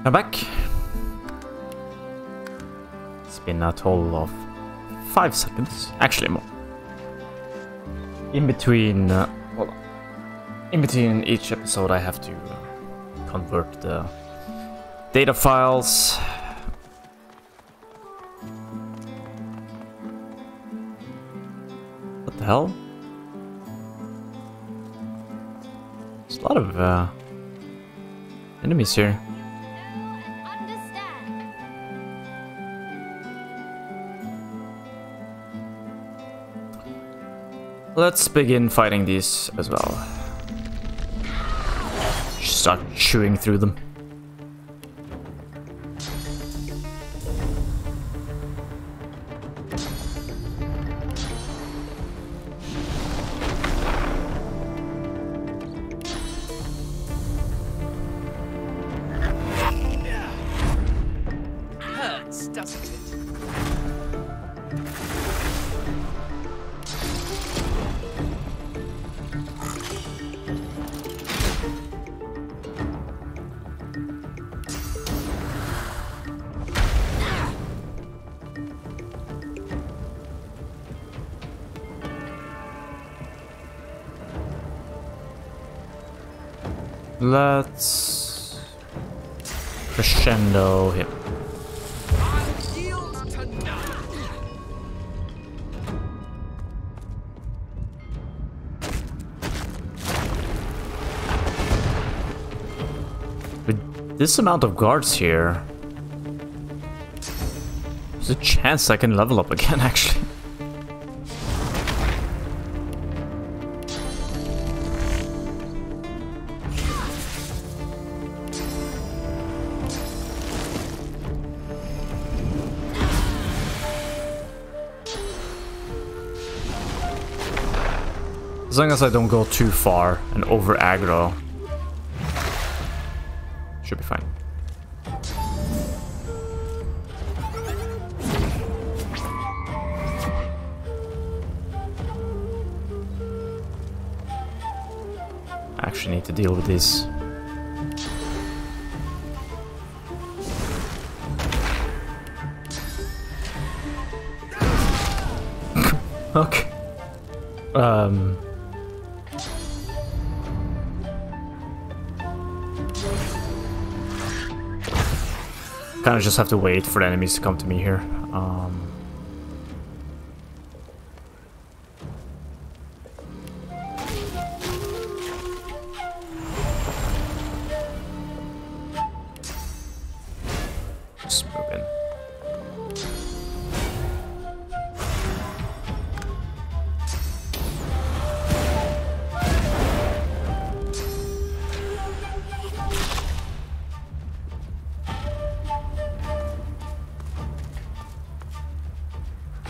I'm back. It's been a total of 5 seconds, actually more. In between, hold on. In between each episode, I have to convert the data files. What the hell? There's a lot of enemies here. Let's begin fighting these as well. Start chewing through them. Hurts, doesn't it? Let's crescendo him. With this amount of guards here, there's a chance I can level up again, actually. As long as I don't go too far and over aggro, should be fine. I actually need to deal with this. Okay. Kind of just have to wait for the enemies to come to me here. Just move in.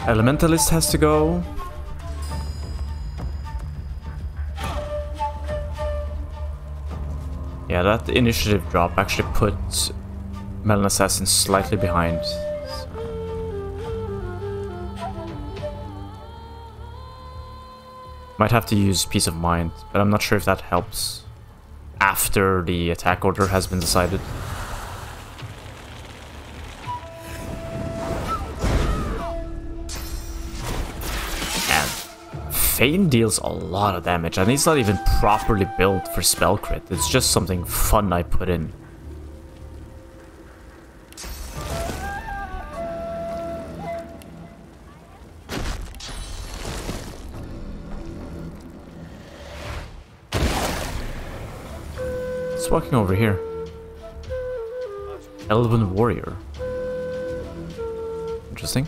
Elementalist has to go. Yeah, that initiative drop actually put Melon Assassin slightly behind. So. Might have to use Peace of Mind, but I'm not sure if that helps after the attack order has been decided. Fane deals a lot of damage, and he's not even properly built for spell crit. It's just something fun I put in. It's walking over here. Elven Warrior. Interesting.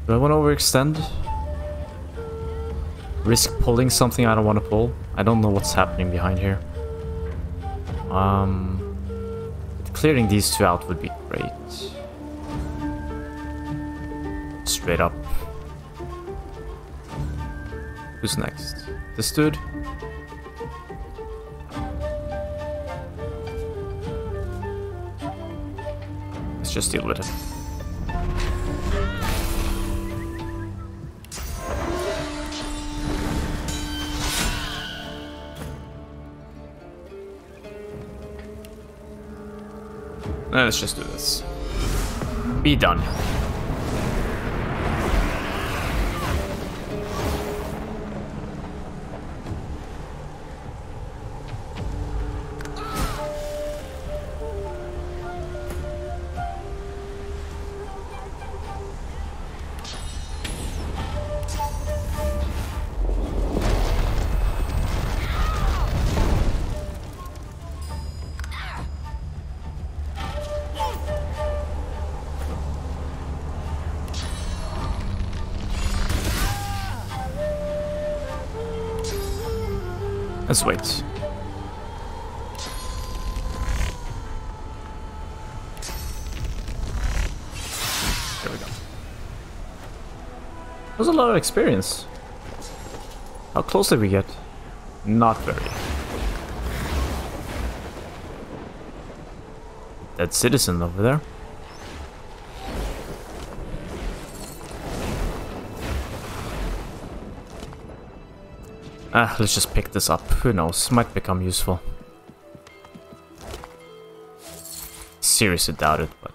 Do I want to overextend? Risk pulling something I don't want to pull? I don't know what's happening behind here. Clearing these two out would be great. Straight up. Who's next? This dude? just deal with it. Let's just do this. Be done. Let's wait. There we go. That was a lot of experience. How close did we get? Not very. That citizen over there. Let's just pick this up. Who knows? Might become useful. Seriously doubt it, but...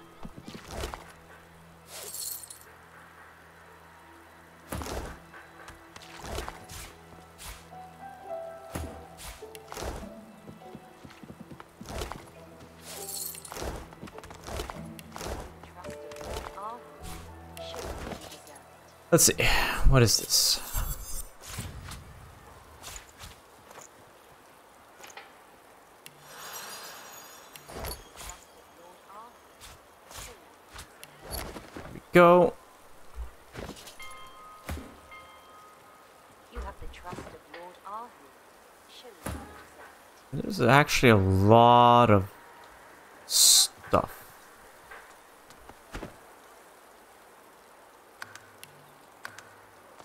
Let's see. What is this? Go. You have the trust of Lord Arthur. There's actually a lot of stuff.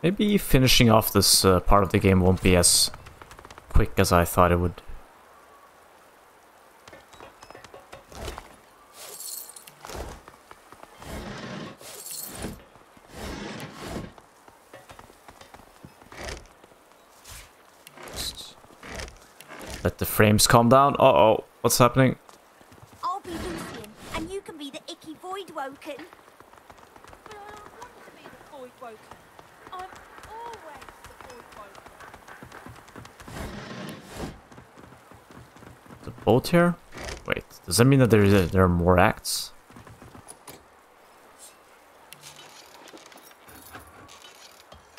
Maybe finishing off this part of the game won't be as quick as I thought it would. Let the frames calm down. Uh-oh, what's happening? I'll be Lucian, and you can be the icky void woken. But I don't want to be the void woken. I'm always the void woken. The boat here? Wait, does that mean that there are more acts?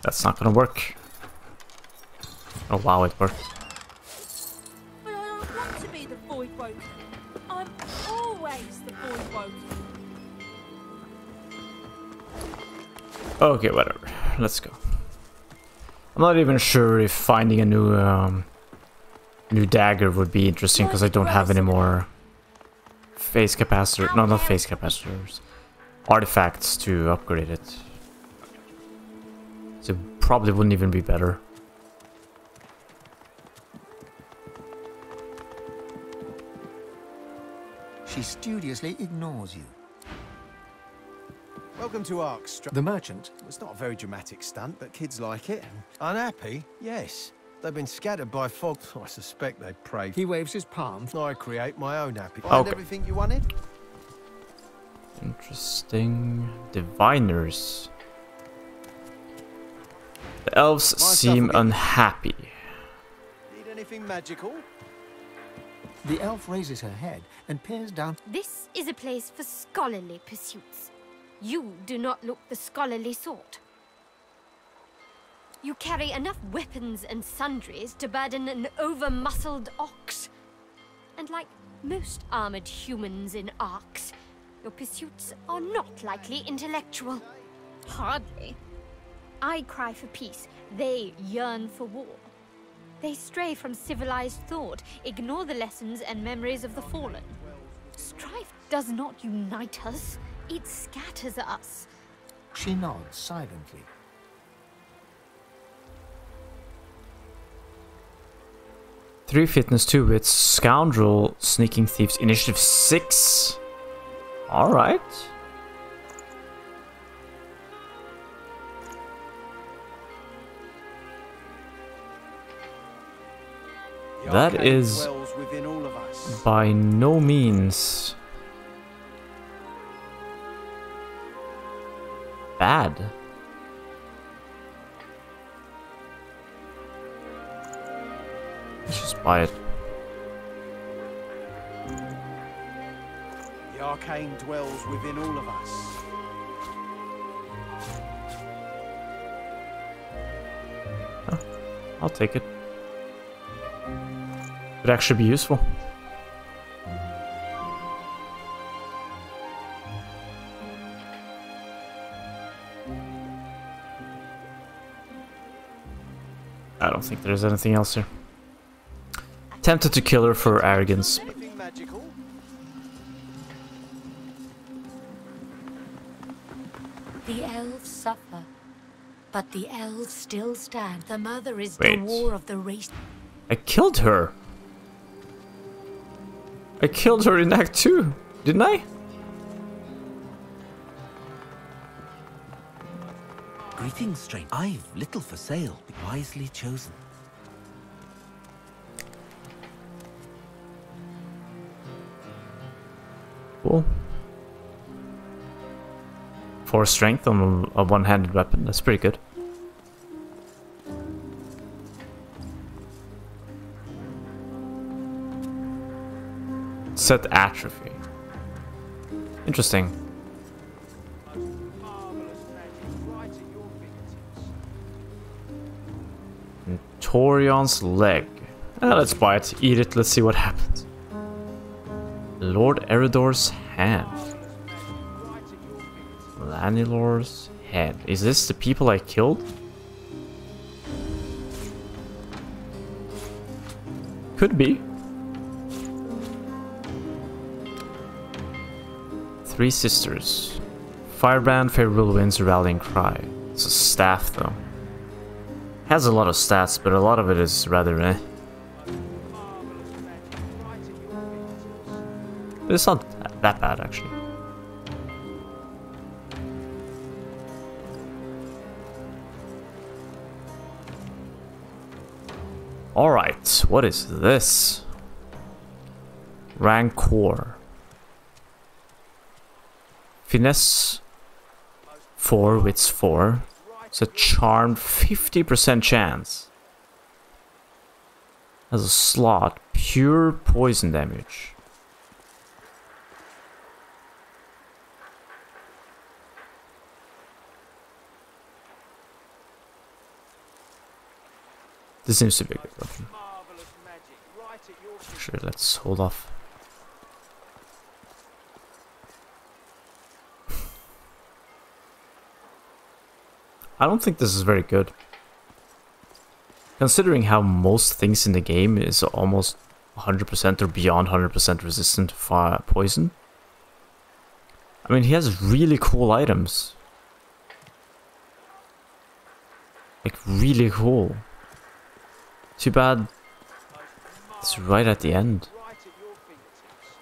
That's not gonna work. Oh wow, it worked. But I don't want to be the void woken. I'm always the void woken. Okay, whatever. Let's go. I'm not even sure if finding a new dagger would be interesting because I don't have any more phase capacitor. No, not phase capacitors. Artifacts to upgrade it. So probably wouldn't even be better. She studiously ignores you. Welcome to Ark. The merchant. It's not a very dramatic stunt, but kids like it. Unhappy? Yes. They've been scattered by fog. I suspect they pray. He waves his palm. I create my own happy. Find Okay. everything you wanted? Interesting. Diviners. The elves seem unhappy. Need anything magical? The elf raises her head and peers down. This is a place for scholarly pursuits. You do not look the scholarly sort. You carry enough weapons and sundries to burden an over-muscled ox. And like most armored humans in arcs, your pursuits are not likely intellectual. Hardly. I cry for peace. They yearn for war. They stray from civilized thought, ignore the lessons and memories of the fallen. Strife does not unite us, it scatters us. She nods silently. Three fitness, 2 wits, scoundrel, sneaking thieves, initiative 6. All right. That is dwells within all of us. by no means bad. Let's just buy it. The arcane dwells within all of us. I'll take it. Could actually be useful. I don't think there's anything else here. Tempted to kill her for arrogance. Anything magical? The elves suffer, but the elves still stand. The mother is Wait. the war of the race. I killed her. I killed her in Act 2, didn't I? Greetings, stranger. I've little for sale. Wisely chosen. Cool. 4 strength on a one-handed weapon. That's pretty good. Set atrophy. Interesting. Marvelous magic right at your fingertips. Torion's leg. Let's buy it. Eat it. Let's see what happens. Lord Eridor's hand. Lanilor's head. Is this the people I killed? Could be. 3 sisters. Firebrand, favorable winds, rallying cry. It's a staff though. Has a lot of stats, but a lot of it is rather eh. But it's not that bad actually. Alright, what is this? Rancor. Finesse 4, wits 4. It's a charmed 50% chance. Has a slot, pure poison damage. This seems to be a good weapon. Marvelous magic right at your fingertips. Sure, let's hold off. I don't think this is very good. Considering how most things in the game is almost 100% or beyond 100% resistant to poison. I mean, he has really cool items. Like, really cool. Too bad it's right at the end Right at your fingertips.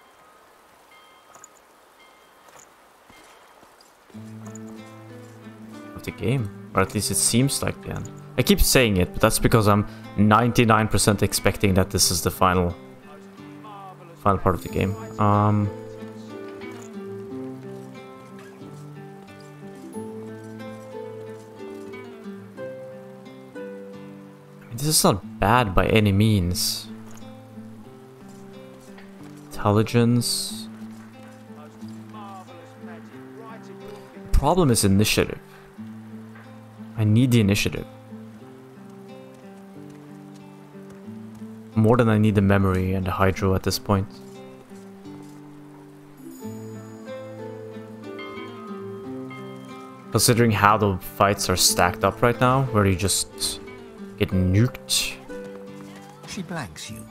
of the game. Or at least it seems like the end. I keep saying it, but that's because I'm 99% expecting that this is the final part of the game. This is not bad by any means. Intelligence. Problem is initiative. I need the initiative. More than I need the memory and the hydro at this point. Considering how the fights are stacked up right now, where you just get nuked. She blanks you.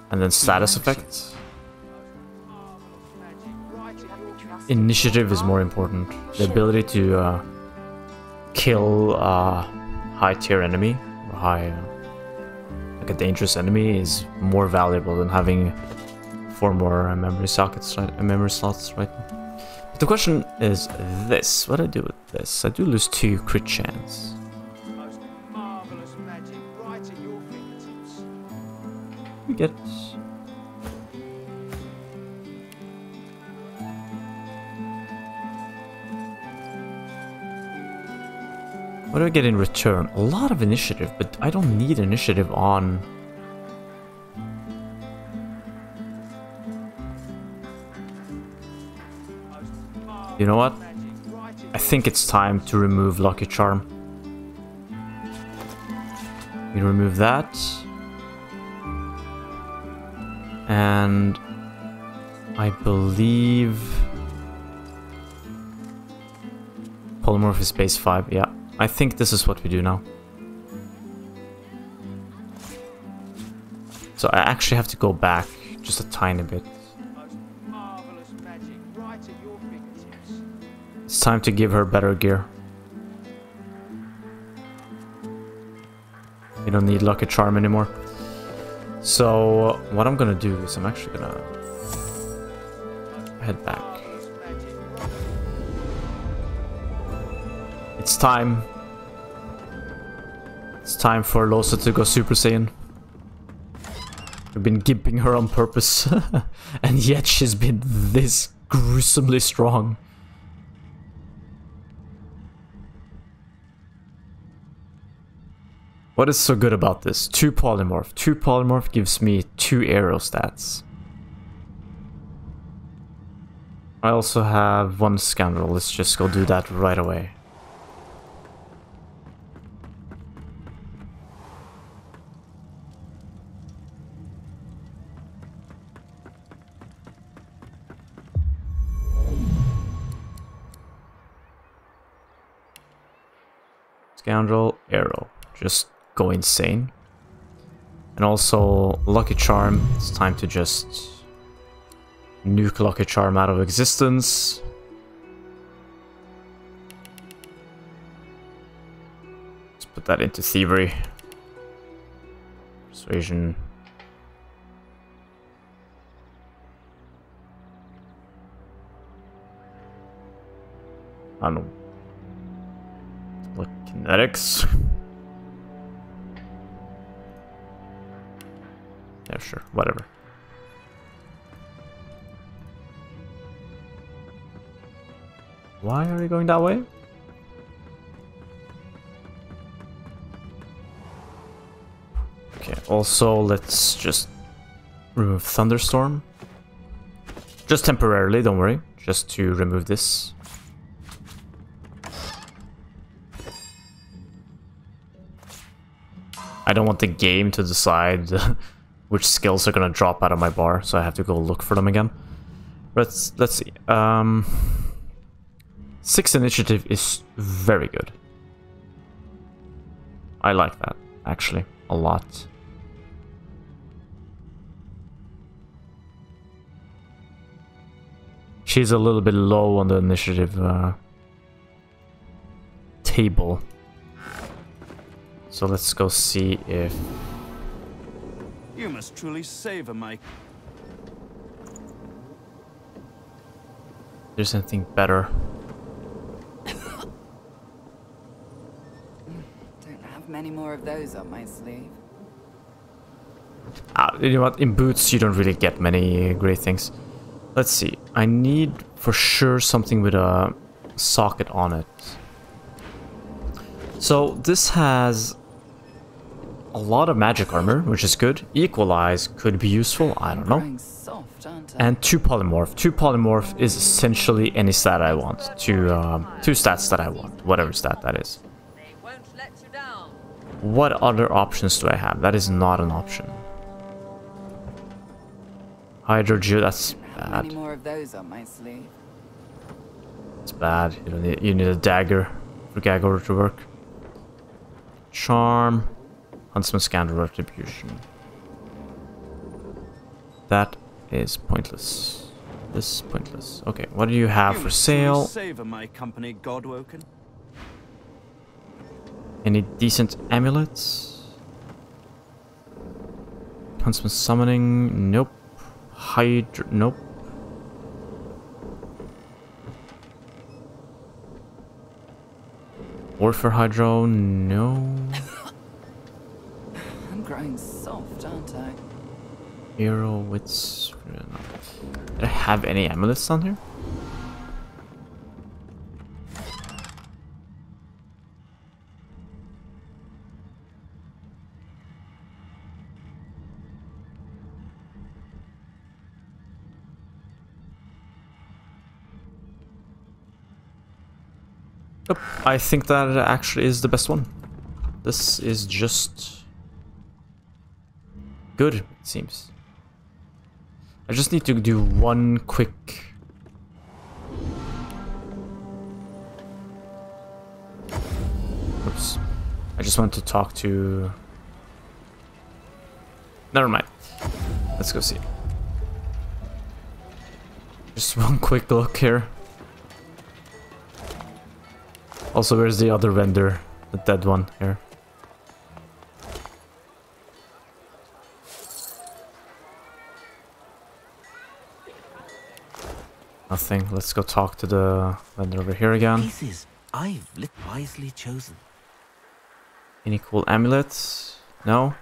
And then status effects. Initiative is more important. The ability to kill a high tier enemy, or like a dangerous enemy, is more valuable than having 4 more memory sockets, memory slots right now. But the question is this: what do I do with this? I do lose 2 crit chance. Most marvelous magic right at your fingertips. We get. What do I get in return? A lot of initiative, but I don't need initiative on. You know what? I think it's time to remove Lucky Charm. We remove that. And I believe polymorph is base 5, yeah. I think this is what we do now. So I actually have to go back just a tiny bit. Marvelous magic right at your fingertips. It's time to give her better gear. We don't need Lucky Charm anymore. So what I'm gonna do is I'm actually gonna head back. It's time. It's time for Losa to go Super Saiyan. We've been gimping her on purpose. And yet she's been this gruesomely strong. What is so good about this? 2 polymorph. 2 polymorph gives me 2 aero stats. I also have 1 scoundrel. Let's just go do that right away. Scoundrel, arrow. Just go insane. And also, Lucky Charm. It's time to just nuke Lucky Charm out of existence. Let's put that into thievery. Persuasion. I don't know. Look, kinetics. Yeah, sure, whatever. Why are we going that way? Okay, also let's just remove Thunderstorm. Just temporarily, don't worry. Just to remove this. I don't want the game to decide which skills are gonna drop out of my bar, so I have to go look for them again. Let's see. 6 initiative is very good. I like that, actually, a lot. She's a little bit low on the initiative table. So let's go see if... You must truly savor my... there's anything better. Don't have many more of those up my sleeve. You know what? In boots, you don't really get many great things. Let's see. I need for sure something with a socket on it. So this has a lot of magic armor, which is good. Equalize could be useful, I don't know. Soft, aren't I? And 2 polymorph. 2 polymorph is essentially any stat I want. 2 stats that I want, whatever stat that is. What other options do I have? That is not an option. Hydro, that's bad. Many more of those up my sleeve. It's bad. You need a dagger for Gagor to work. Charm. Huntsman Scandal Retribution. That is pointless. This is pointless. Okay, what do you have for sale? Savor my company, Godwoken. Any decent amulets? Huntsman Summoning? Nope. Hydro... Nope. Warfare Hydro? No. I'm growing soft, aren't I? Hero Wits... No. Do I have any amulets on here? Yep, I think that actually is the best one. This is just good, it seems. I just need to do one quick... Oops. I just want to talk to... Never mind. Let's go see. Just one quick look here. Also, where's the other vendor? The dead one here. Nothing. Let's go talk to the vendor over here again. Pieces I've wisely chosen. Any cool amulets? No?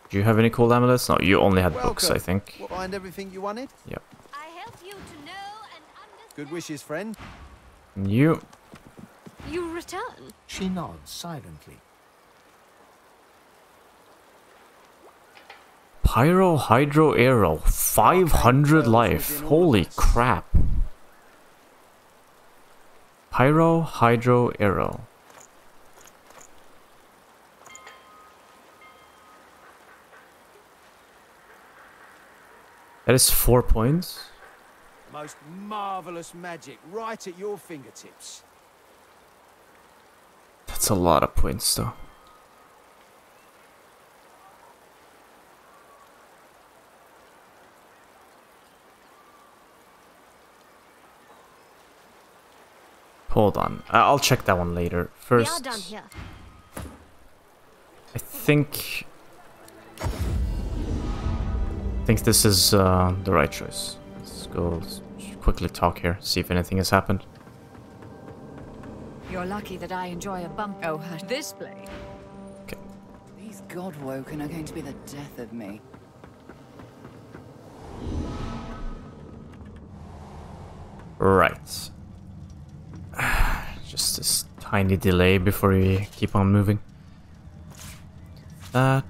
Do you have any cool amulets? No, you only had books, I think. We'll find everything you wanted? Yep. I help you to know and understand. Good wishes, friend. And you? You return. She nods silently. Pyro Hydro Arrow. 500 life. Holy crap. Pyro Hydro Arrow. That is 4 points. Most marvelous magic right at your fingertips. That's a lot of points, though. Hold on. I'll check that one later. First, We are done here. I think this is the right choice. Let's go quickly talk here, see if anything has happened. You're lucky that I enjoy a bump. Oh, hush. This blade. Okay. These Godwoken are going to be the death of me. Right. Just this tiny delay before we keep on moving. That.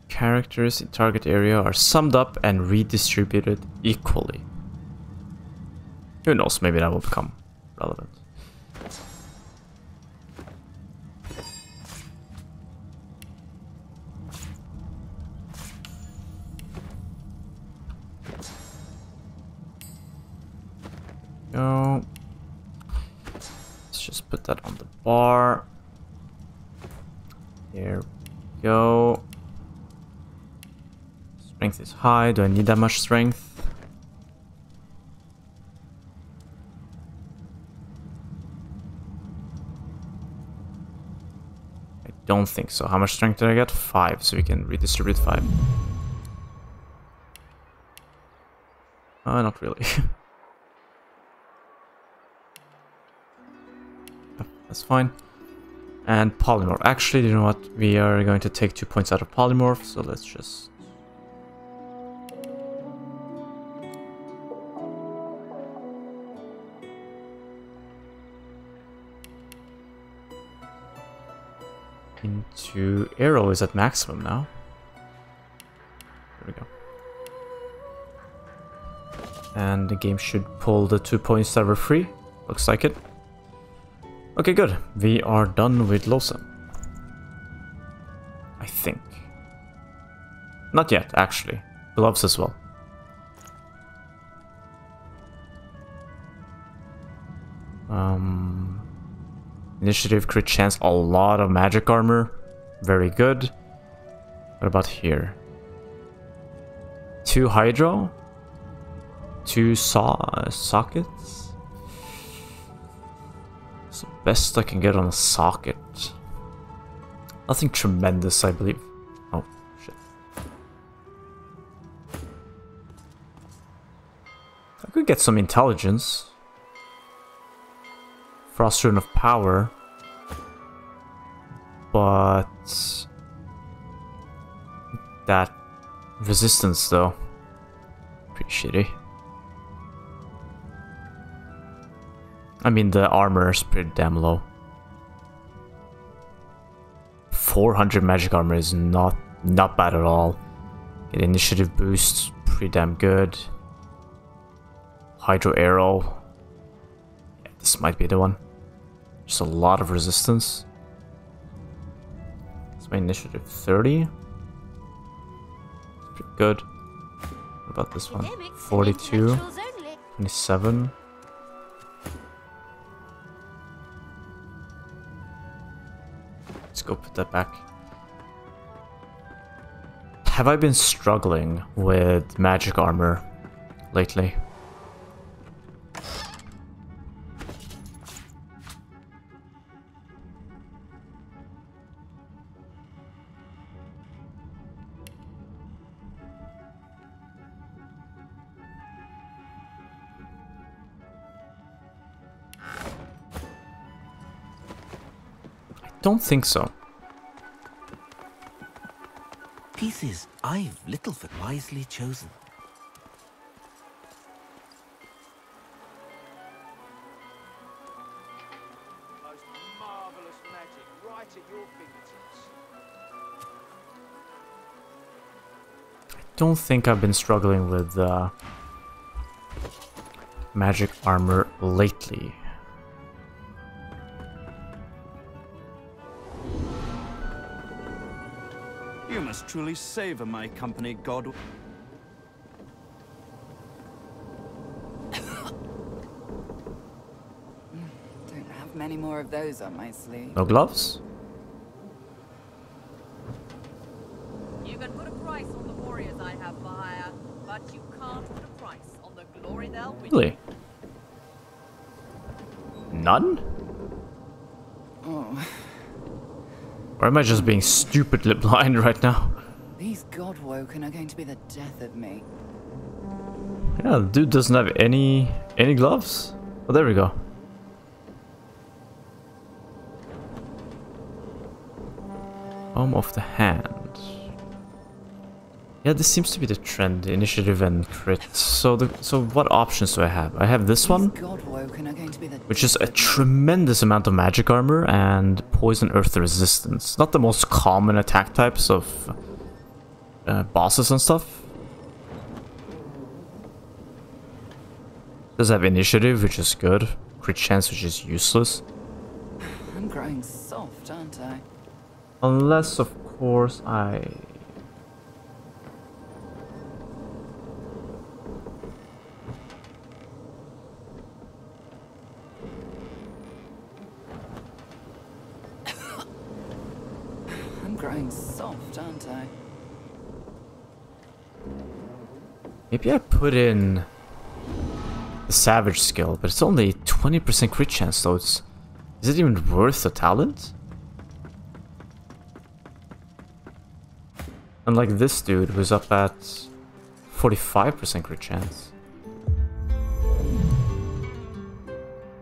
Characters in target area are summed up and redistributed equally. Who knows, maybe that will become relevant. Go. Let's just put that on the bar. There we go. Strength is high. Do I need that much strength? I don't think so. How much strength did I get? 5, so we can redistribute 5. Not really. That's fine. And polymorph. Actually, you know what? We are going to take 2 points out of polymorph, so let's just... Into arrow is at maximum now. There we go. And the game should pull the 2 points that were free. Looks like it. Okay, good. We are done with Losa. I think. Not yet, actually. Gloves as well. Initiative, crit chance, a lot of magic armor. Very good. What about here? 2 hydro. 2 sockets. It's the best I can get on a socket. Nothing tremendous, I believe. Oh, shit. I could get some intelligence. Frost Rune of Power. But... that resistance, though. Pretty shitty. I mean, the armor is pretty damn low. 400 magic armor is not bad at all. Get initiative boost, pretty damn good. Hydro arrow. Yeah, this might be the one. Just a lot of resistance. It's my initiative 30. It's pretty good. What about this one? 42. 27. Let's go put that back. Have I been struggling with magic armor lately? Don't think so. Pieces I've little for wisely chosen. Most marvelous magic right at your fingertips. I don't think I've been struggling with magic armor lately. You must truly savor my company, God. Don't have many more of those on my sleeve. No gloves? You can put a price on the warriors I have for hire, but you can't put a price on the glory they'll win. Really? None? Oh. Or am I just being stupidly blind right now? These God-woken are going to be the death of me. Yeah, the dude doesn't have any gloves. Oh, there we go. Home of the Hand. Yeah, this seems to be the trend, initiative and crit. So what options do I have? I have this one, which is a tremendous amount of magic armor and poison earth resistance. Not the most common attack types of bosses and stuff. Does have initiative, which is good. Crit chance, which is useless. I'm growing soft, aren't I? Unless, of course, I... I'm growing soft, aren't I? Maybe I put in the Savage skill, but it's only 20% crit chance, so is it even worth the talent? Unlike this dude who's up at 45% crit chance.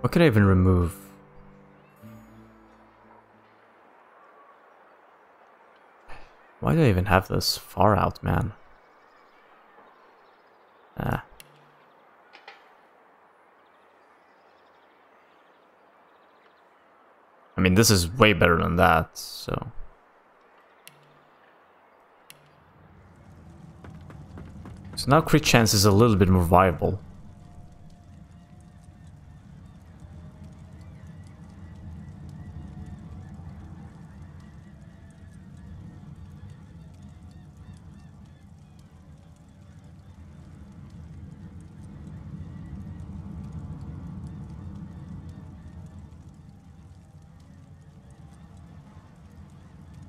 What can I even remove? Why do I even have this far out, man? Ah. I mean, this is way better than that, so... So now crit chance is a little bit more viable.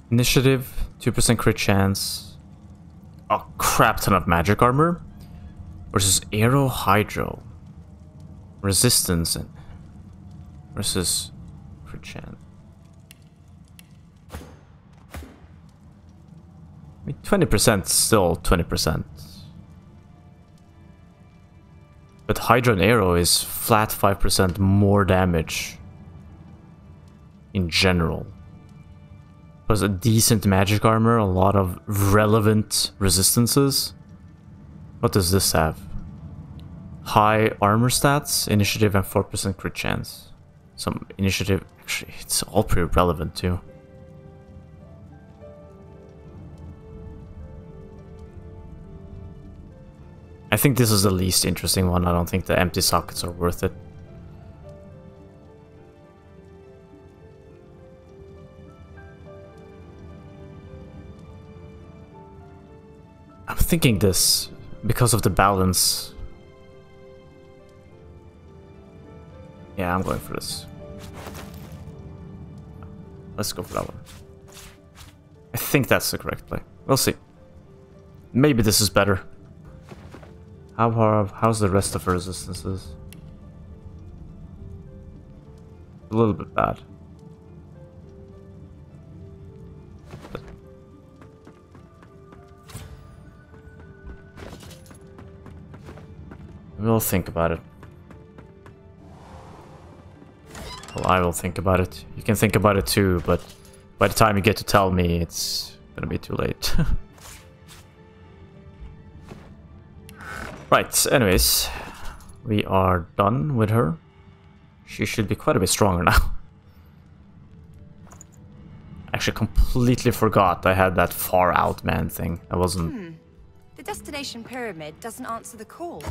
Initiative, 2% crit chance, a crap ton of magic armor, versus Aero Hydro, resistance, and versus chance. I mean, 20% is still 20%. But Hydra and Arrow is flat 5% more damage in general. Plus a decent magic armor, a lot of relevant resistances. What does this have? High armor stats, initiative, and 4% crit chance. Some initiative, actually, it's all pretty relevant too. I think this is the least interesting one. I don't think the empty sockets are worth it. I'm thinking this because of the balance. Yeah, I'm going for this. Let's go for that one. I think that's the correct play. We'll see. Maybe this is better. How's the rest of her resistances? A little bit bad. But we'll think about it. Well, I will think about it. You can think about it too, but by the time you get to tell me, it's gonna be too late. Right, anyways, we are done with her. She should be quite a bit stronger now. Actually, completely forgot I had that far out man thing. I wasn't... The destination pyramid doesn't answer the call.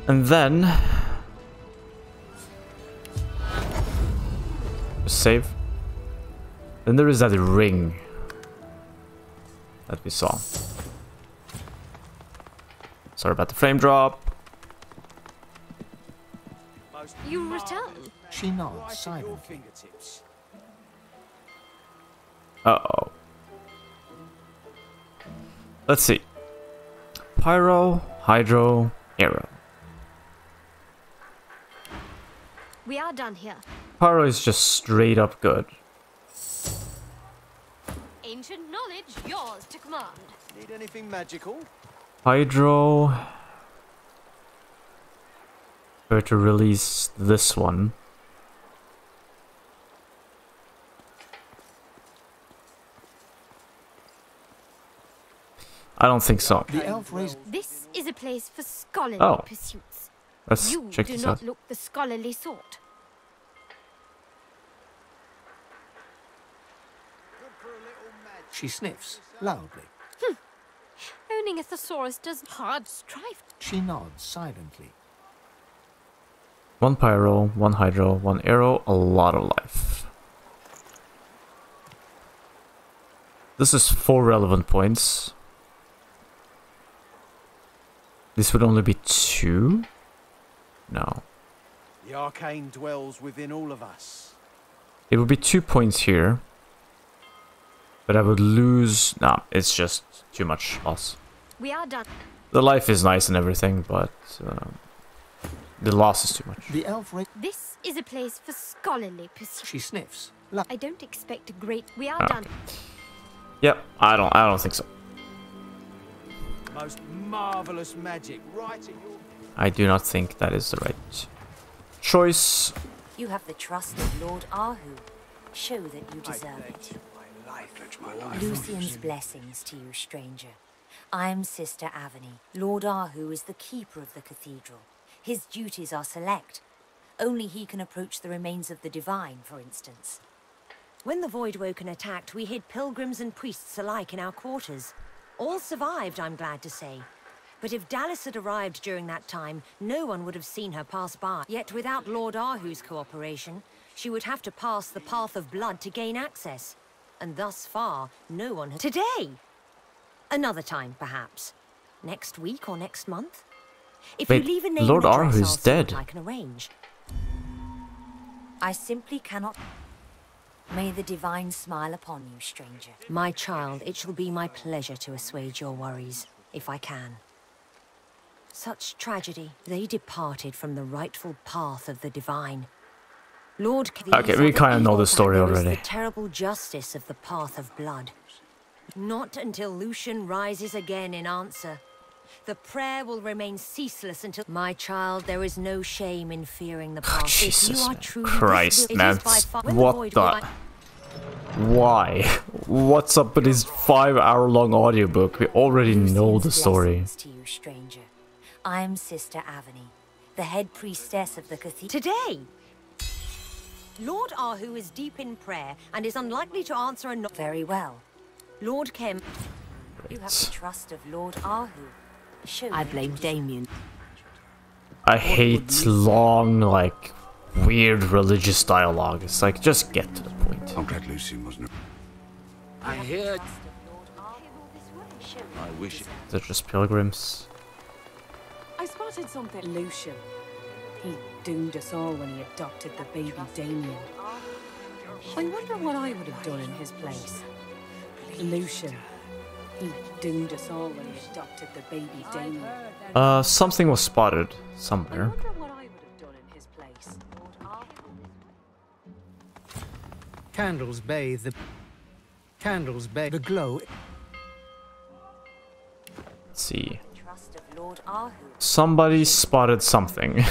And then... Save. Then there is that ring that we saw. Sorry about the frame drop. You return. She nods silently. Uh-oh. Let's see. Pyro, Hydro, Arrow. We are done here. Pyro is just straight up good. Ancient knowledge, yours to command. Need anything magical? Hydro. Where to release this one. I don't think so. The elf raised. This is a place for scholarly pursuits. Let's you check do this not out. look the scholarly sort. She sniffs loudly. Owning a thesaurus does hard strive. She nods silently. One Pyro, one Hydro, one Arrow, a lot of life. This is 4 relevant points. This would only be 2? No. The arcane dwells within all of us. It would be 2 points here. But I would lose... Nah, it's just too much loss. We are done. The life is nice and everything, but... the loss is too much. The elf This is a place for scholarly pursuits. She sniffs. I don't expect a great... We are done. Yep, I don't think so. Most marvelous magic, right at your... I do not think that is the right choice. You have the trust of Lord Ahu. Show that you deserve it. Lucian's blessings to you, stranger. I am Sister Avony. Lord Ahu is the keeper of the cathedral. His duties are select. Only he can approach the remains of the divine, for instance. When the Voidwoken attacked, we hid pilgrims and priests alike in our quarters. All survived, I'm glad to say. But if Dallas had arrived during that time, no one would have seen her pass by. Yet without Lord Ahu's cooperation, she would have to pass the path of blood to gain access. And thus far, no one has... Today! Another time, perhaps. Next week or next month? If Wait, you leave a name Lord and address, Ahu is I'll see dead. what I can arrange. I simply cannot... May the divine smile upon you, stranger. My child, it shall be my pleasure to assuage your worries, if I can. Such tragedy, they departed from the rightful path of the divine. Lord Okay, we kind of know the story already. The terrible justice of the path of blood. Not until Lucian rises again in answer. The prayer will remain ceaseless until... My child, there is no shame in fearing the path. Jesus Christ, man. What the... Why? What's up with this 5-hour-long audiobook? We already know the story. To you, stranger. I'm Sister Avony, the head priestess of the cathedral. Today! Lord Ahu is deep in prayer and is unlikely to answer a... Very well. Lord Kem... You have the trust of Lord Ahu. I blame Damien. I hate long, like, weird religious dialogue. It's like, just get to the point. I'm glad Lucian wasn't... I hear... I wish it... They're just pilgrims. I spotted something. Lucian. He doomed us all when he adopted the baby Damien. I wonder what I would have done in his place. Lucian. He doomed us all when he adopted the baby Damien. Something was spotted somewhere. I wonder what I would have done in his place. Candles bathe the... Candles bathe the glow. Let's see. Trust of Lord Ahu. Somebody spotted something.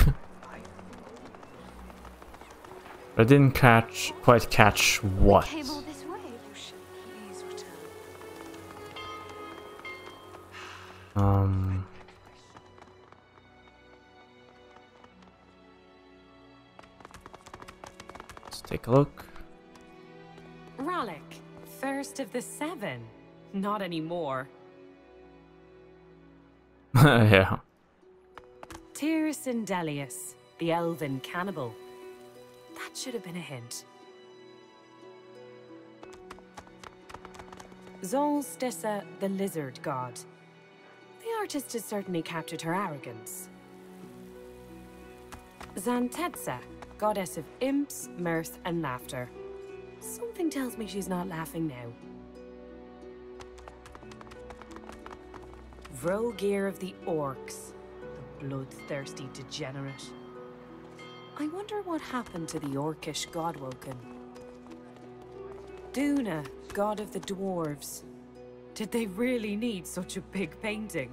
I didn't quite catch what. Let's take a look. Rallic, first of the 7. Not anymore. Yeah. Tirsin Delius, the elven cannibal. That should have been a hint. Zolstissa, the lizard god. The artist has certainly captured her arrogance. Zantetsa, goddess of imps, mirth, and laughter. Something tells me she's not laughing now. Vrogir of the orcs, the bloodthirsty degenerate. I wonder what happened to the orcish godwoken. Duna, god of the dwarves. Did they really need such a big painting?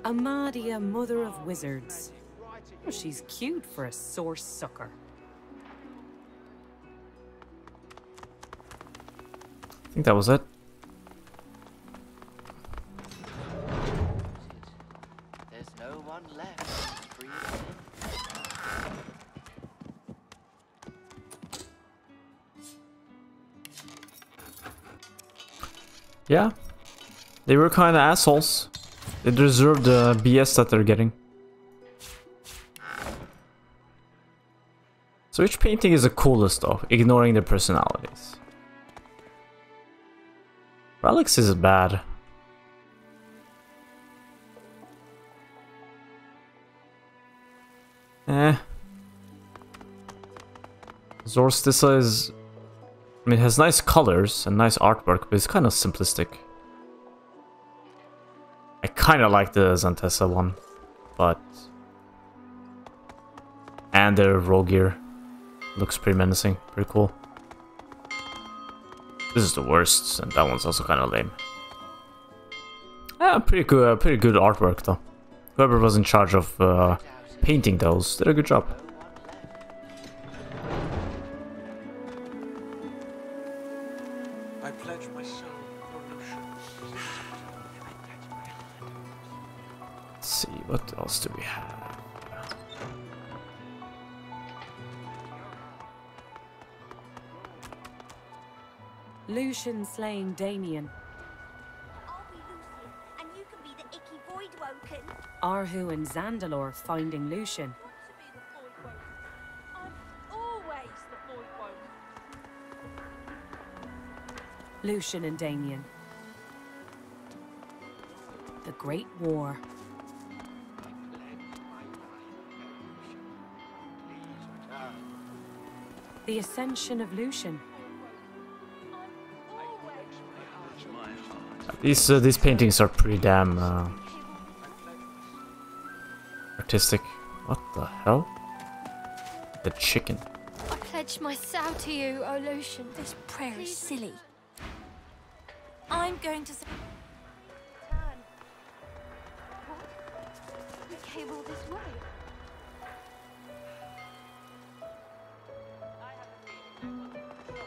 Amadia, mother of wizards. Well, she's cute for a sore sucker. I think that was it. There's no one left. Free. Yeah, they were kind of assholes. They deserve the BS that they're getting. So which painting is the coolest though, ignoring their personalities? Relics is bad. Zorstissa is... I mean, it has nice colors and nice artwork, but it's kind of simplistic. I kind of like the Zantessa one, but... And their Rogir looks pretty menacing, pretty cool. This is the worst, and that one's also kind of lame. Pretty good artwork though. Whoever was in charge of painting those did a good job. I pledge my soul for Lucian. Let's see, what else do we have? Lucian slaying Damien. I'll be Lucian, and you can be the icky void woken. Arhu and Zandalor finding Lucian. I'm always the void woke. Lucian and Damien. The Great War. The Ascension of Lucian. These paintings are pretty damn artistic. What the hell? the chicken. I pledge my sow to you, O Lucian. This prayer is silly. I'm going to say... Turn. What? We came all this way.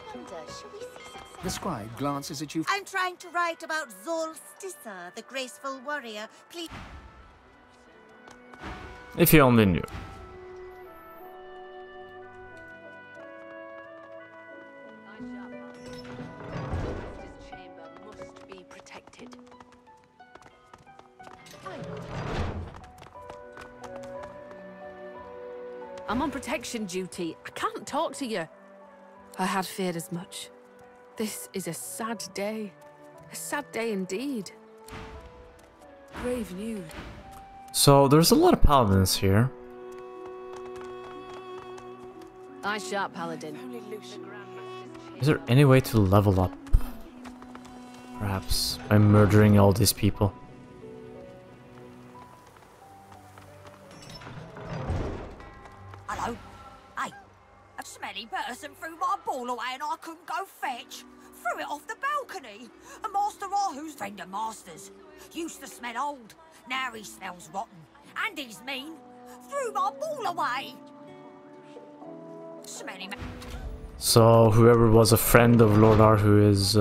Shall we see success? The scribe glances at you. I'm trying to write about Zolstissa, the graceful warrior. Please. If you only knew. This chamber must be protected. I'm on protection duty. I can't talk to you. I had feared as much. This is a sad day. A sad day indeed. Grave news. So there's a lot of paladins here. Eye sharp, Paladin. Is there any way to level up? Perhaps by murdering all these people. Hello? Hey, a smelly person threw my ball away and I couldn't go fetch. Threw it off the balcony. And Master Rahu's friend of Master's. Used to smell old. Now he smells rotten. And he's mean. Threw my ball away. Smelly man. So whoever was a friend of Lord Arhu is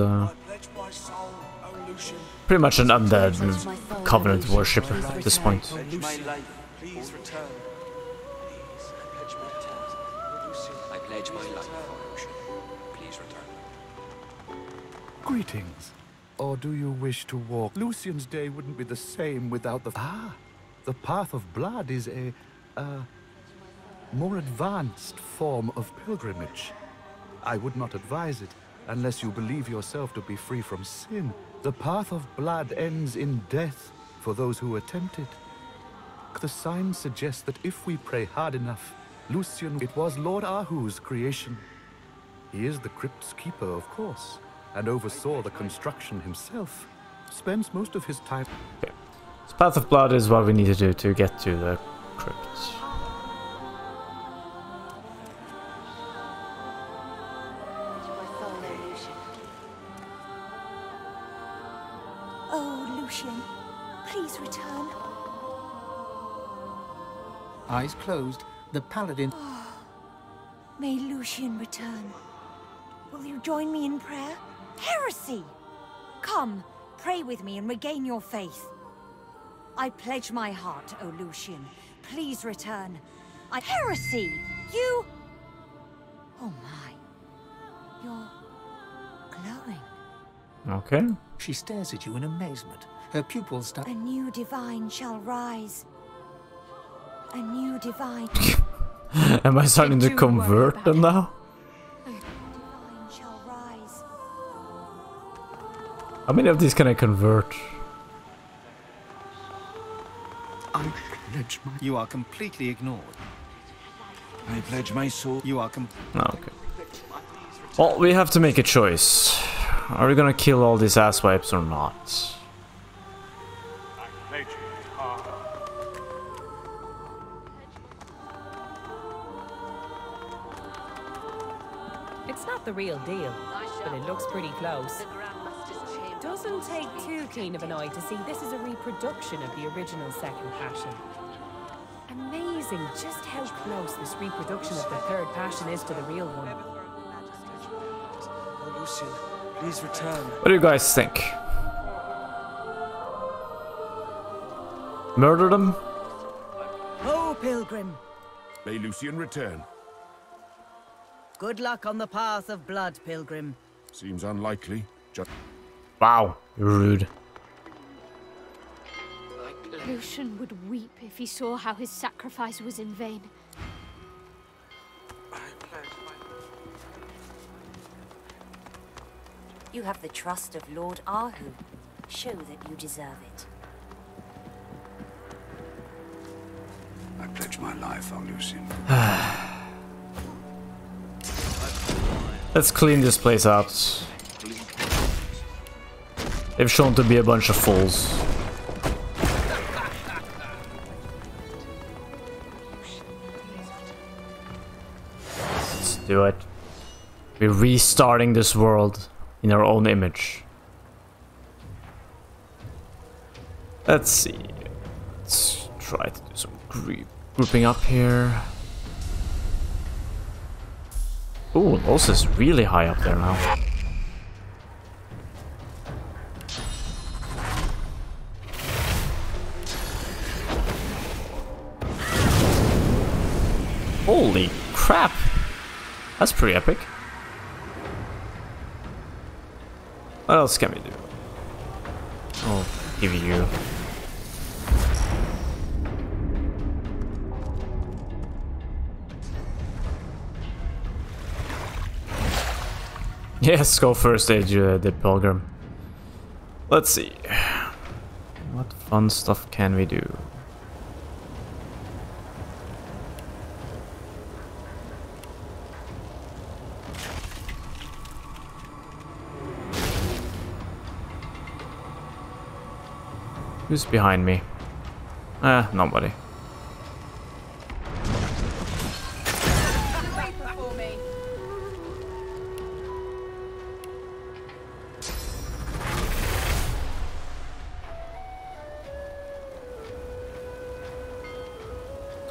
pretty much an undead covenant worshipper at this point. Please return. I pledge my life, Lucian. Please return. Greetings. Or do you wish to walk? Lucian's day wouldn't be the same without the... Ah! The path of blood is a more advanced form of pilgrimage. I would not advise it unless you believe yourself to be free from sin. The path of blood ends in death for those who attempt it. The signs suggest that if we pray hard enough, Lucian, it was Lord Ahu's creation. He is the crypt's keeper, of course, and oversaw the construction himself. Spends most of his time... Okay. So Path of Blood is what we need to do to get to the crypt. Oh, Lucian, please return. Eyes closed, the paladin... May Lucian return. Will you join me in prayer? Heresy! Come, pray with me and regain your faith. I pledge my heart, O Lucian. Please return. Heresy! You... Oh my. You're... glowing. Okay. She stares at you in amazement. Her pupils start... A new divine shall rise. A new divine... Am I starting to convert them now? shall rise. How many of these can I convert? I pledge my... You are completely ignored. I pledge my soul. You are Oh, okay. Well, we have to make a choice. Are we gonna kill all these asswipes or not? It's not the real deal, but it looks pretty close. Doesn't take too keen of an eye to see this is a reproduction of the original Second Passion. Amazing just how close this reproduction of the Third Passion is to the real one. Oh, Lucian, please return. What do you guys think? Murder them? Oh, pilgrim. May Lucian return. Good luck on the path of blood, pilgrim. Seems unlikely. Just... Wow, you're rude. Lucian would weep if he saw how his sacrifice was in vain. You have the trust of Lord Ahu. Show that you deserve it. I pledge my life, O Lucian. Let's clean this place out. They've shown to be a bunch of fools. do it. We're restarting this world in our own image. Let's see. Let's try to do some grouping up here. Ooh, Los is really high up there now. Holy crap! That's pretty epic. What else can we do? I'll give you. Yes, go first, the Pilgrim. Let's see. What fun stuff can we do? Who's behind me? Nobody.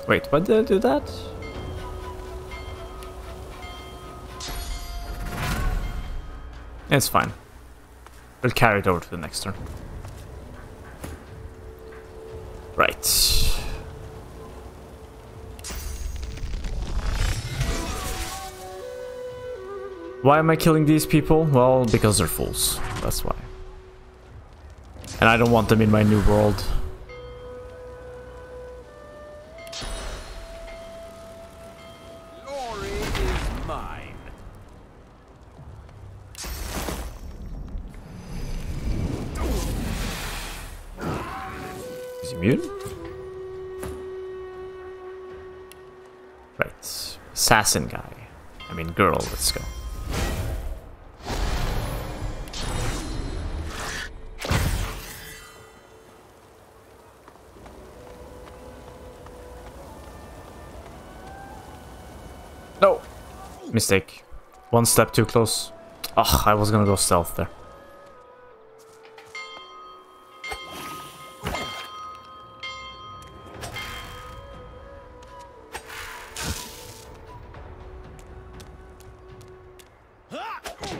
Wait, why did I do that? It's fine. We'll carry it over to the next turn. Right. Why am I killing these people? Well, because they're fools. That's why. And I don't want them in my new world. Glory is mine. Is he muted? Right. Assassin guy. I mean girl, let's go. No! Mistake. One step too close. Ugh, I was gonna go stealth there.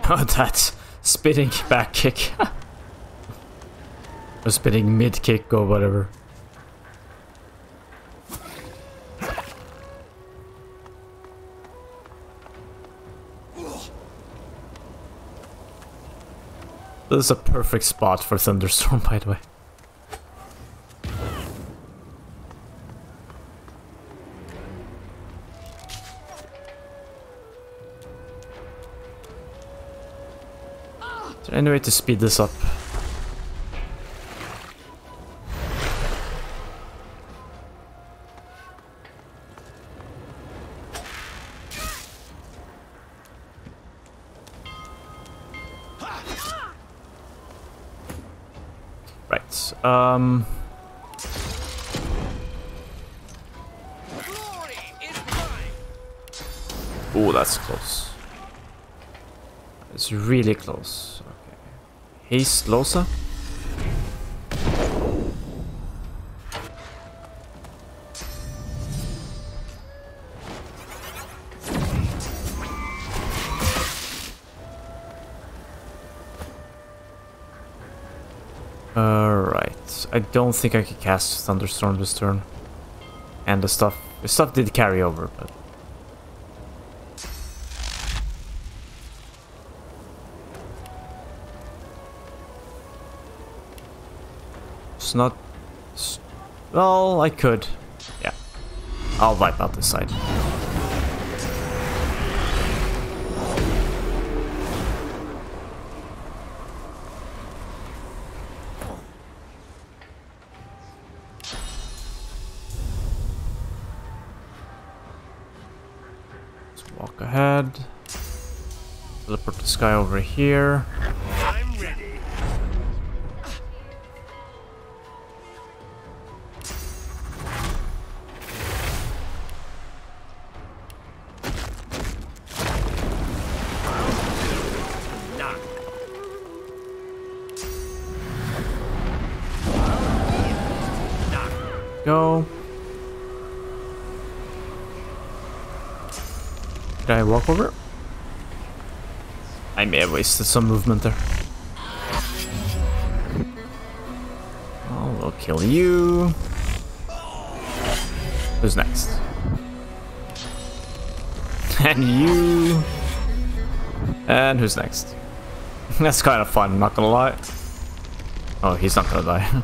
Oh, that spinning back kick. Or spinning mid kick or whatever. This is a perfect spot for Thunderstorm, by the way. Is there any way to speed this up? Right. Oh, that's close. It's really close. Okay. Haste Losa. Right. I don't think I could cast Thunderstorm this turn. And the stuff did carry over, but it's not. Well, I could. Yeah. I'll wipe out this side. Walk ahead. Teleport this guy over here. I'm ready. go. Did I walk over? I may have wasted some movement there. Oh, we'll kill you. Who's next? And you. And who's next? That's kind of fun, not gonna lie. Oh, he's not gonna die.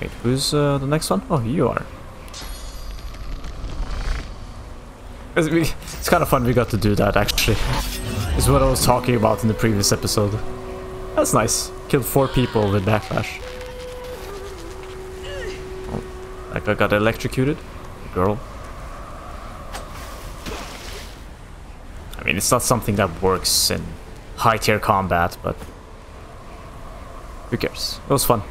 Wait, who's the next one? Oh, you are. It's kind of fun we got to do that, actually. Is what I was talking about in the previous episode. That's nice. Killed 4 people with backlash. Oh, that guy got electrocuted. Girl. I mean, it's not something that works in high-tier combat, but who cares? It was fun.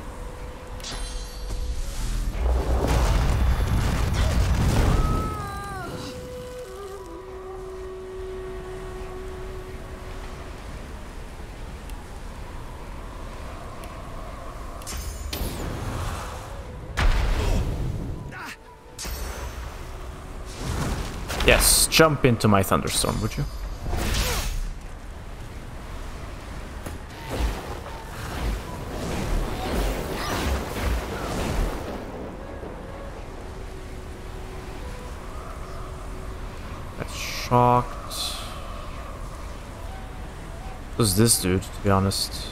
Yes, jump into my thunderstorm, would you? That's shocked. Who's this dude, to be honest?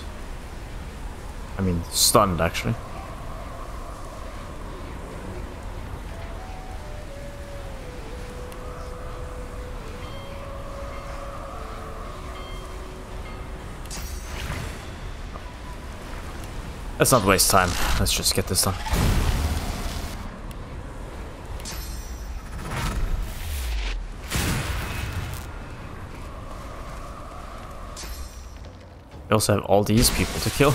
I mean, stunned, actually. Let's not waste time. Let's just get this done. We also have all these people to kill.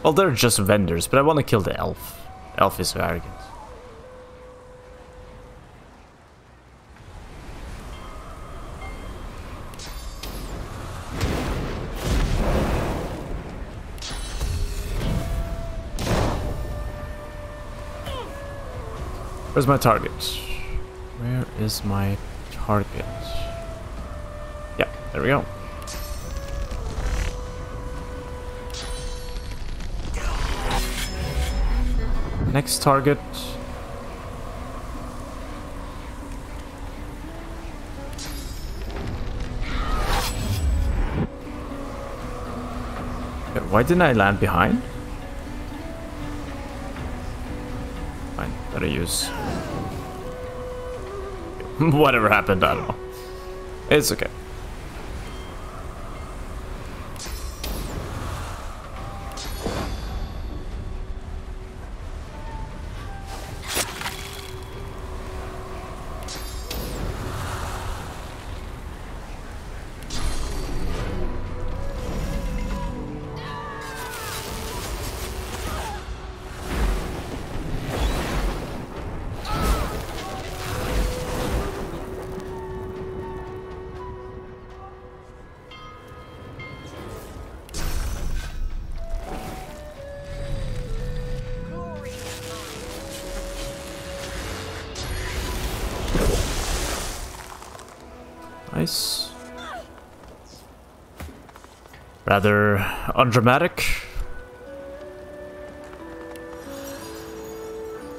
Well, they're just vendors, but I want to kill the elf. Elf is so arrogant. Where's my target? Where is my target? Yeah, there we go. Next target. Why didn't I land behind? Fine, better use. Whatever happened, I don't know. It's okay. Nice. Rather undramatic.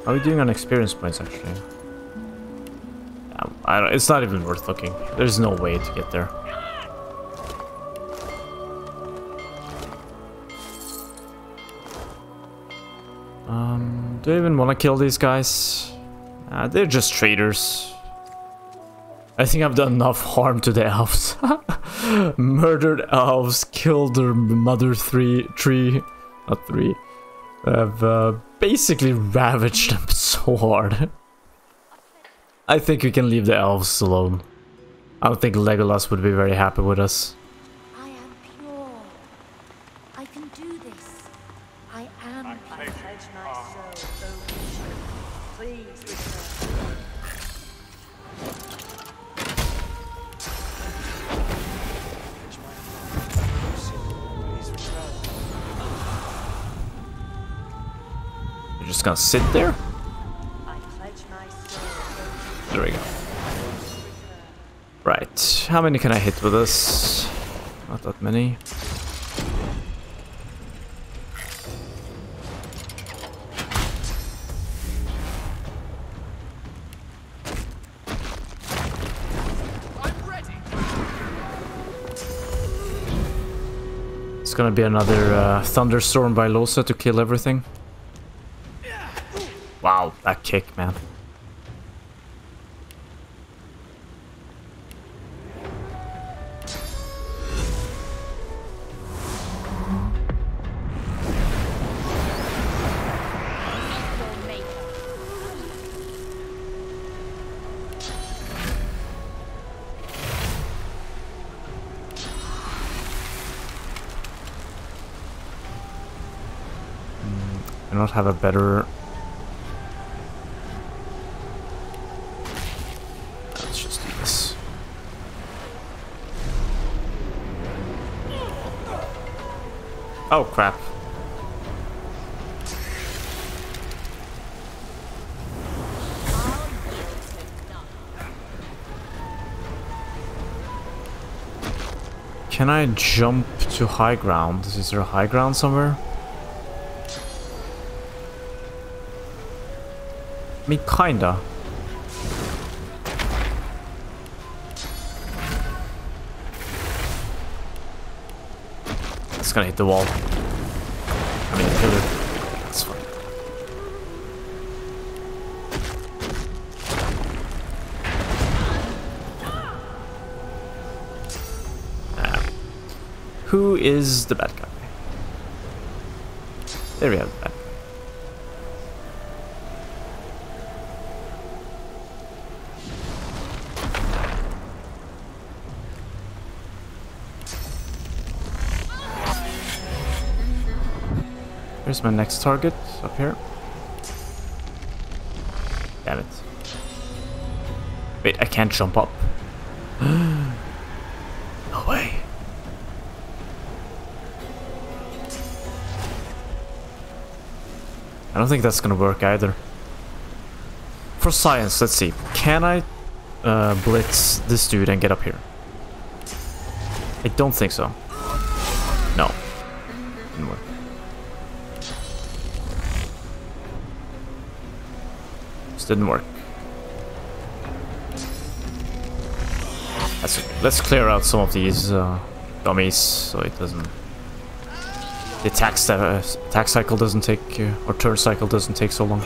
How are we doing on experience points, actually? I don't, it's not even worth looking. There's no way to get there. Do I even want to kill these guys? They're just traitors. I think I've done enough harm to the elves. Murdered elves, killed their mother tree. I've basically ravaged them so hard. I think we can leave the elves alone. I don't think Legolas would be very happy with us. I am pure. I can do this. I am. I pledge my soul, O please return. Just gonna sit there? There we go. Right, how many can I hit with this? Not that many. It's gonna be another thunderstorm by Losa to kill everything. Wow, that kick, man. I don't have a better... Let's just do this. Oh, crap. Can I jump to high ground? Is there a high ground somewhere? I mean, kinda. It's gonna hit the wall. I mean, the pillar. That's fine. Who is the bad guy? There we have the bad guy. Where's my next target? Up here. Damn it. Wait, I can't jump up. No way. I don't think that's gonna work either. For science, let's see. Can I blitz this dude and get up here? I don't think so. No. Didn't work. Didn't work. Let's clear out some of these dummies so it doesn't... The attack cycle doesn't take... or turn cycle doesn't take so long.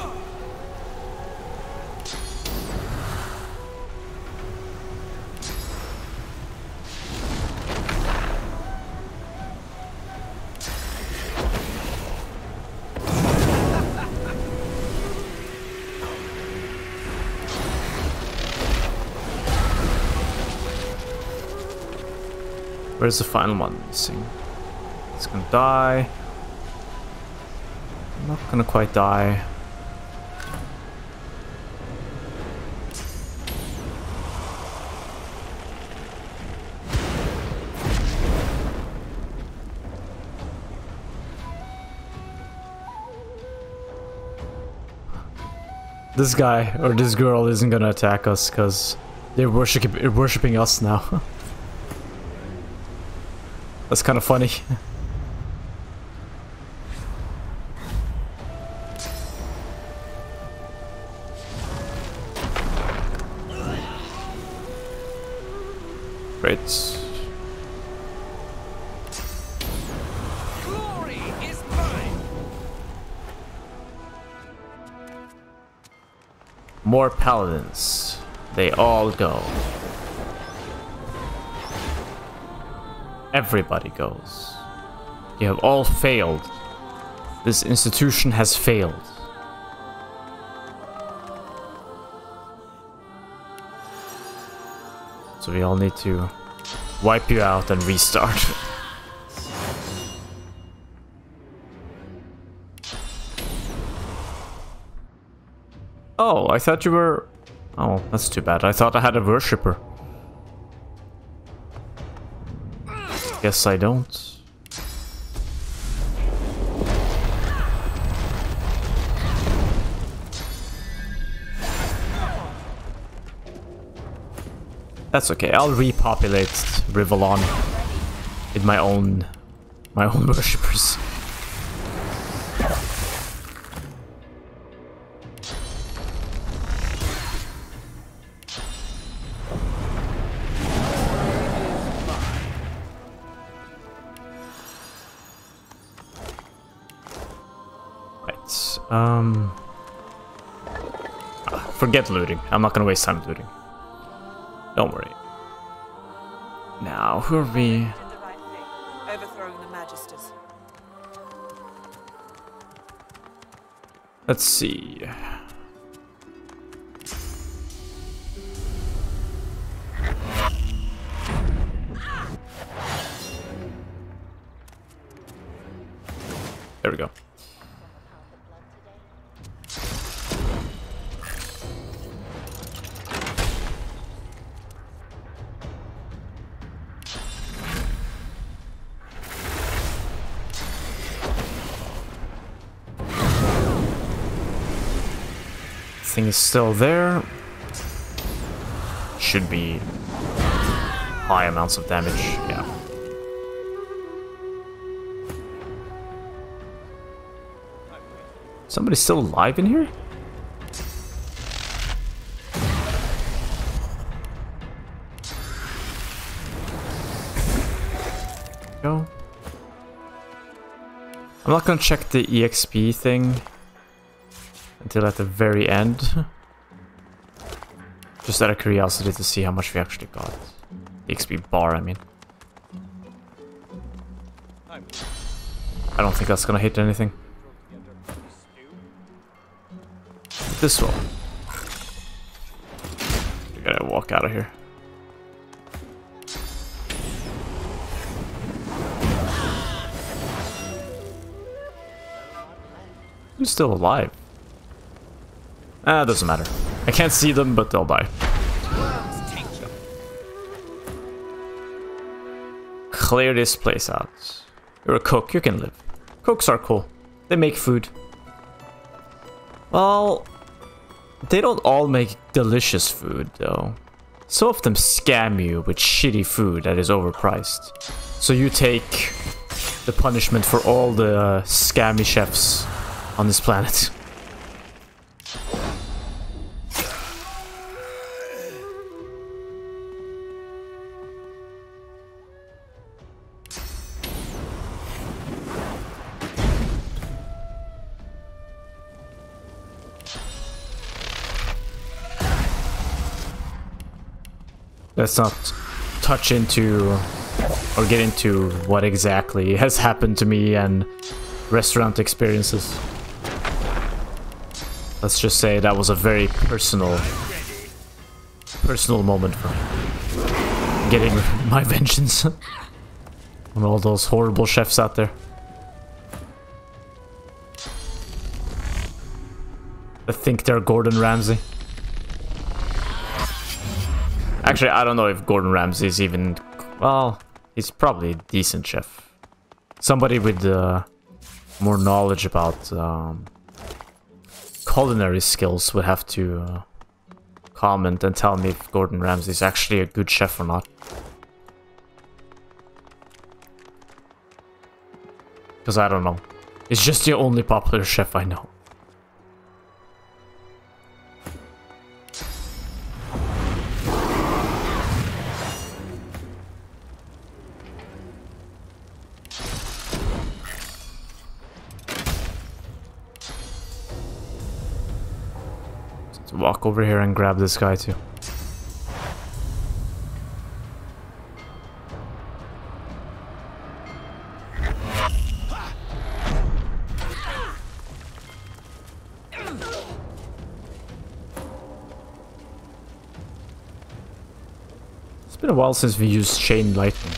Where's the final one missing? It's gonna die. I'm not gonna quite die. This guy or this girl isn't gonna attack us because they're worshipping us now. That's kind of funny. Great. Glory is mine. More paladins. They all go. Everybody goes. You have all failed. This institution has failed. So we all need to wipe you out and restart. Oh, I thought you were... Oh, that's too bad. I thought I had a worshipper. Guess I don't. That's okay. I'll repopulate Rivalon with my own worshippers. Forget looting. I'm not gonna waste time looting. Don't worry. Now, who are we? Overthrowing the Magisters. Let's see. There we go. Thing is still there. Should be high amounts of damage, yeah. Somebody's still alive in here? Go. I'm not gonna check the EXP thing until at the very end. Just out of curiosity to see how much we actually got. The XP bar, I mean. I don't think that's gonna hit anything. This one. We gotta walk out of here. Who's still alive? Doesn't matter. I can't see them, but they'll die. Clear this place out. You're a cook, you can live. Cooks are cool. They make food. Well, they don't all make delicious food, though. Some of them scam you with shitty food that is overpriced. So you take the punishment for all the scammy chefs on this planet. Let's not touch into or get into what exactly has happened to me and restaurant experiences. Let's just say that was a very personal moment for me. Getting my vengeance on all those horrible chefs out there. I think they're Gordon Ramsay. Actually, I don't know if Gordon Ramsay is even... Well, he's probably a decent chef. Somebody with more knowledge about culinary skills would have to comment and tell me if Gordon Ramsay is actually a good chef or not. Because I don't know. He's just the only popular chef I know. Walk over here and grab this guy too. It's been a while since we used chain lightning.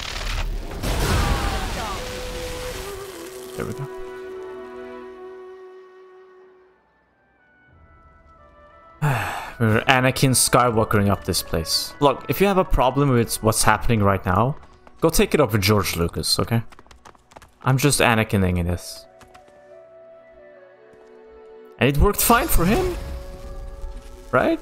There we go. We're Anakin Skywalkering up this place. Look, if you have a problem with what's happening right now, go take it up with George Lucas, okay? I'm just Anakining in this. And it worked fine for him. Right?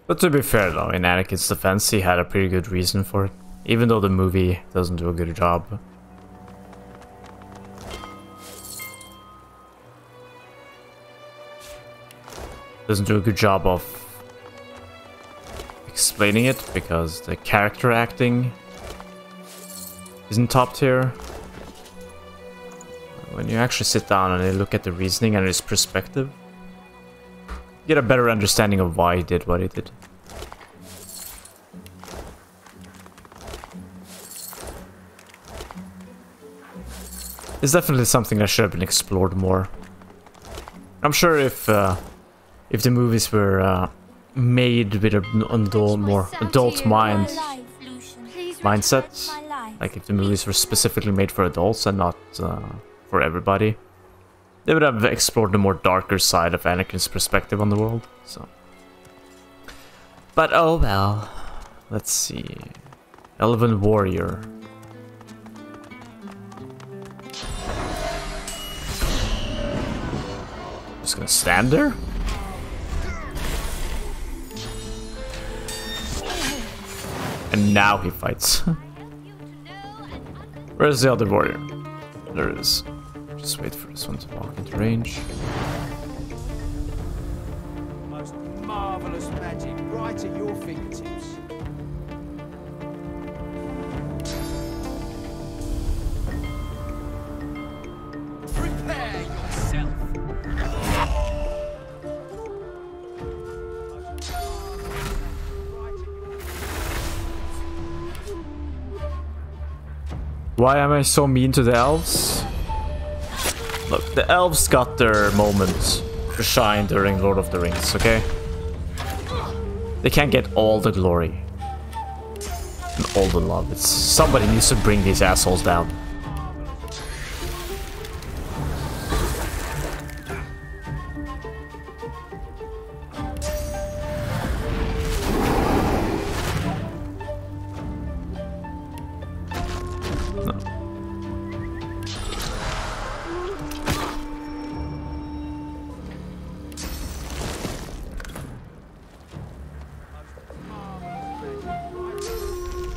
But to be fair though, in Anakin's defense, he had a pretty good reason for it. Even though the movie doesn't do a good job. Doesn't do a good job of explaining it, because the character acting isn't top tier. When you actually sit down and you look at the reasoning and his perspective, you get a better understanding of why he did what he did. It's definitely something that should have been explored more. I'm sure if the movies were made with an more adult mindset, like if the movies were specifically made for adults and not for everybody, they would have explored the more darker side of Anakin's perspective on the world. So, but oh well. Let's see. Elven Warrior. Just gonna stand there? And now he fights. Where's the other warrior? There it is. Just wait for this one to walk into range. Most marvelous magic right at your fingertips. Prepare yourself. Why am I so mean to the elves? Look, the elves got their moment to shine during Lord of the Rings, okay? They can't get all the glory and all the love. Somebody needs to bring these assholes down.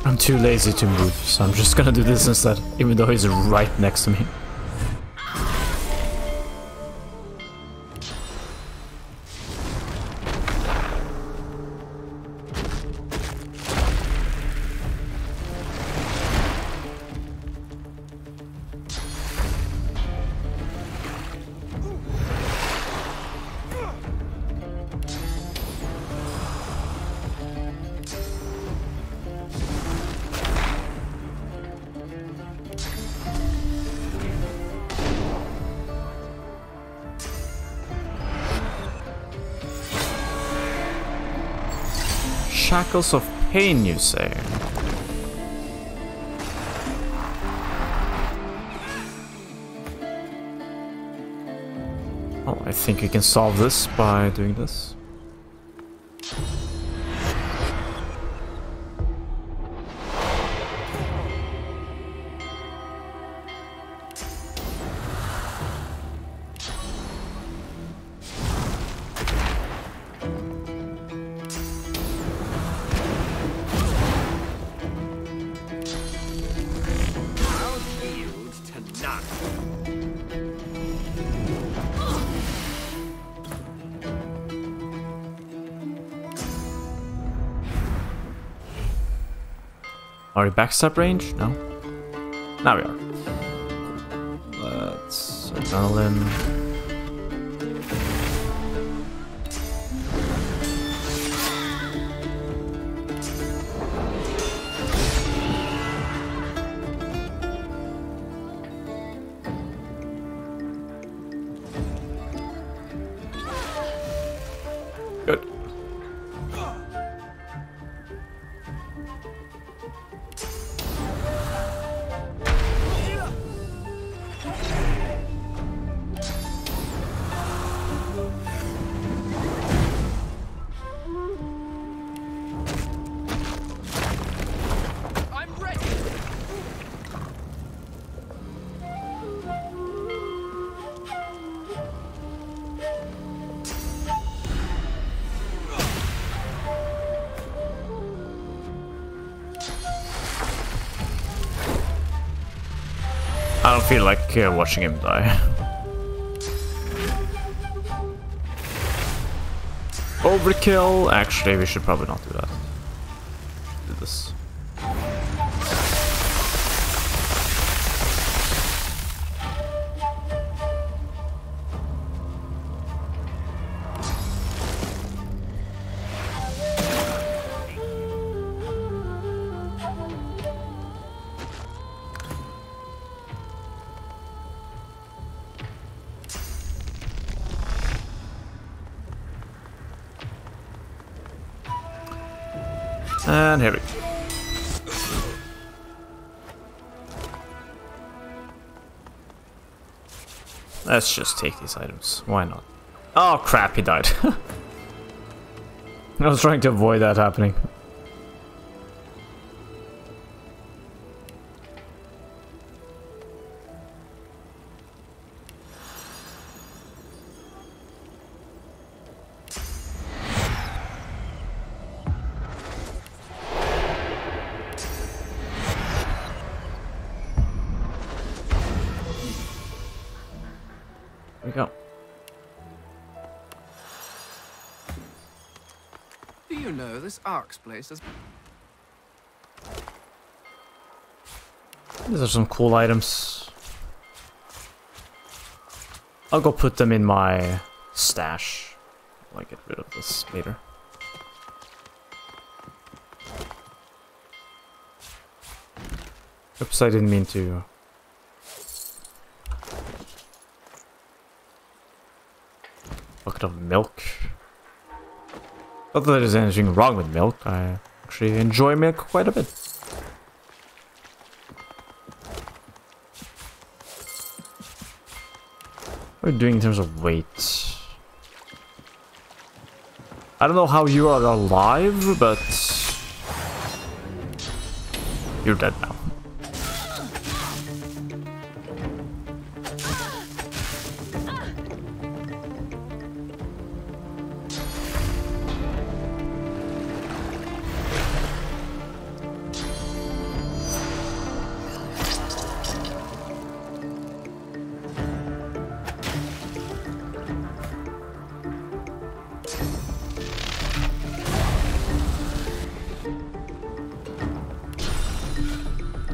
I'm too lazy to move, so I'm just gonna do this instead, even though he's right next to me. Shackles of pain, you say? Oh, I think we can solve this by doing this. Are we backstab range? No. Now we are. Let's adrenaline. Good. I don't feel like watching him die. Overkill. Actually, we should probably not do that. Do this. And here we go. Let's just take these items. Why not? Oh crap, he died. I was trying to avoid that happening. Go. Do you know this Ark's place is... These are some cool items. I'll go put them in my stash. I'll get rid of this later. Oops, I didn't mean to. Bucket of milk. Not that there's anything wrong with milk. I actually enjoy milk quite a bit. What are we doing in terms of weight? I don't know how you are alive, but you're dead now.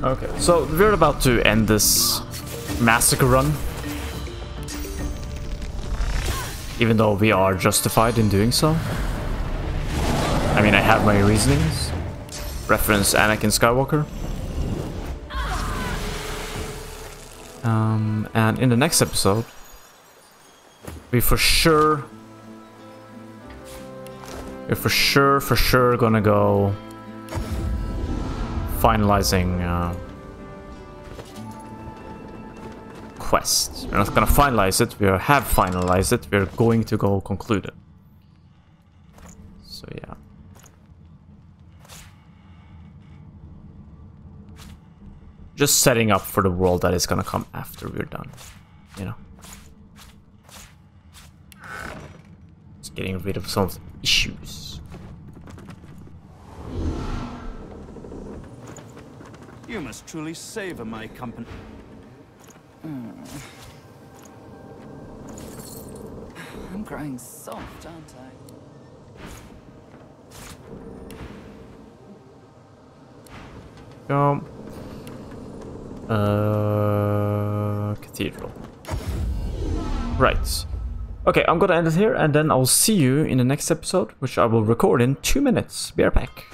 Okay, so we're about to end this massacre run. Even though we are justified in doing so. I mean, I have my reasonings. Reference Anakin Skywalker. And in the next episode, we're for sure gonna go finalizing quest. We're not gonna finalize it, we have finalized it, we're going to go conclude it. So yeah. Just setting up for the world that is gonna come after we're done, you know. Just getting rid of some of the issues. You must truly savor my company. I'm growing soft, aren't I? Go. Cathedral. Right. Okay, I'm gonna end it here, and then I'll see you in the next episode, which I will record in 2 minutes. Be right back.